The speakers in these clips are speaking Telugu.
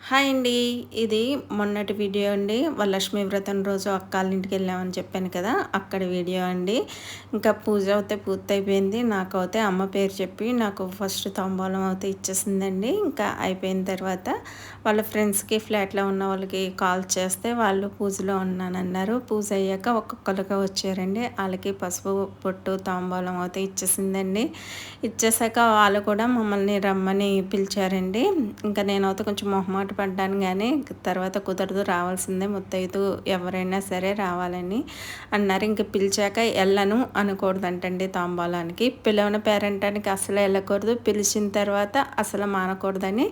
హాయ్ అండి. ఇది మొన్నటి వీడియో అండి. వరలక్ష్మి వ్రతం రోజు అక్కాళ్ళ ఇంటికి వెళ్ళామని చెప్పాను కదా! అక్కడి వీడియో అండి. ఇంకా పూజ అయితే పూర్తయిపోయింది. నాకైతే అమ్మ పేరు చెప్పి నాకు ఫస్ట్ తాంబూలం అయితే ఇచ్చేసిందండి. ఇంకా అయిపోయిన తర్వాత వాళ్ళ ఫ్రెండ్స్‌కి ఫ్లాట్‌లో ఉన్న వాళ్ళకి కాల్ చేస్తే వాళ్ళు పూజలో ఉన్నానన్నారు. పూజ అయ్యాక ఒక్కొక్కలుగా వచ్చారండి. ఆళ్ళకి పసుపు, బొట్టు, తాంబూలం అయితే ఇచ్చేసిందండి. ఇచ్చేసాక వాళ్ళు కూడా మమ్మల్ని రమ్మని పిలిచారండి. ఇంకా నేనైతే కొంచెం మొహమాట పడ్డాను గానీ, తర్వాత కుదరదు రావాల్సిందే ముత్తైదు ఎవరైనా సరే రావాలని అన్నారు. ఇంక పిలిచాక ఎళ్ళను అనకూడదంటండి తాంబూలానికి. పిలవని పేరంటానికి అసలు ఎళ్ళకూడదు. పిలిచిన తర్వాత అసలు మానకూడదని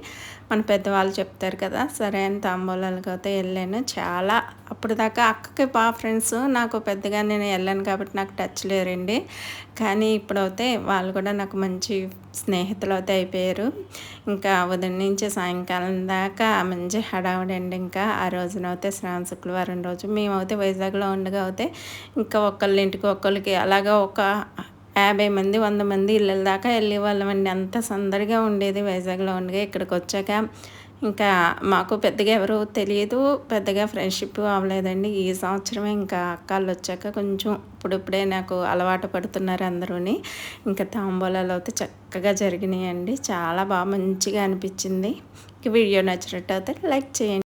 మన పెద్దవాళ్ళు చెప్తారు కదా! సరే అని తాంబూలాలకైతే ఎళ్ళాను. చాలా అప్పటిదాకా అక్కకి ఫ్రెండ్స్. నాకు పెద్దగా నేను ఎళ్ళను కాబట్టి నాకు టచ్ లేరండి. కానీ ఇప్పుడైతే వాళ్ళు కూడా నాకు మంచి స్నేహితులైతే అయిపోయారు. ఇంకా ఉదయం నుంచి సాయంకాలం దాకా మంచి హడావిడండి ఇంకా. ఆ రోజునైతే శ్రావణ శుక్రవారం రోజు మేమైతే వైజాగ్‌లో ఉండగా అయితే ఇంకా ఒకళ్ళ ఇంటికి ఒకళ్ళకి అలాగా ఒక 50 మంది, 100 మంది ఇళ్ళల దాకా ఎళ్ళేవాళ్ళమండి. అంత సందడిగా ఉండేది వైజాగ్‌లో ఉండగా. ఇక్కడికొచ్చాక ఇంకా మాకు పెద్దగా ఎవరు తెలీదు. పెద్దగా ఫ్రెండ్‌షిప్ అవ్వలేదండి. ఈ సంవత్సరమే ఇంకా అక్కాళ్ళొచ్చాక కొంచెం ఇప్పుడిప్పుడే నాకు అలవాటు పడుతున్నారు అందరూని. ఇంకా తాంబూలాలైతే చక్కగా జరిగినాయండి. చాలా మంచిగా అనిపిచ్చింది. ఈ వీడియో నచ్చినట్టయితే లైక్ చేయండి.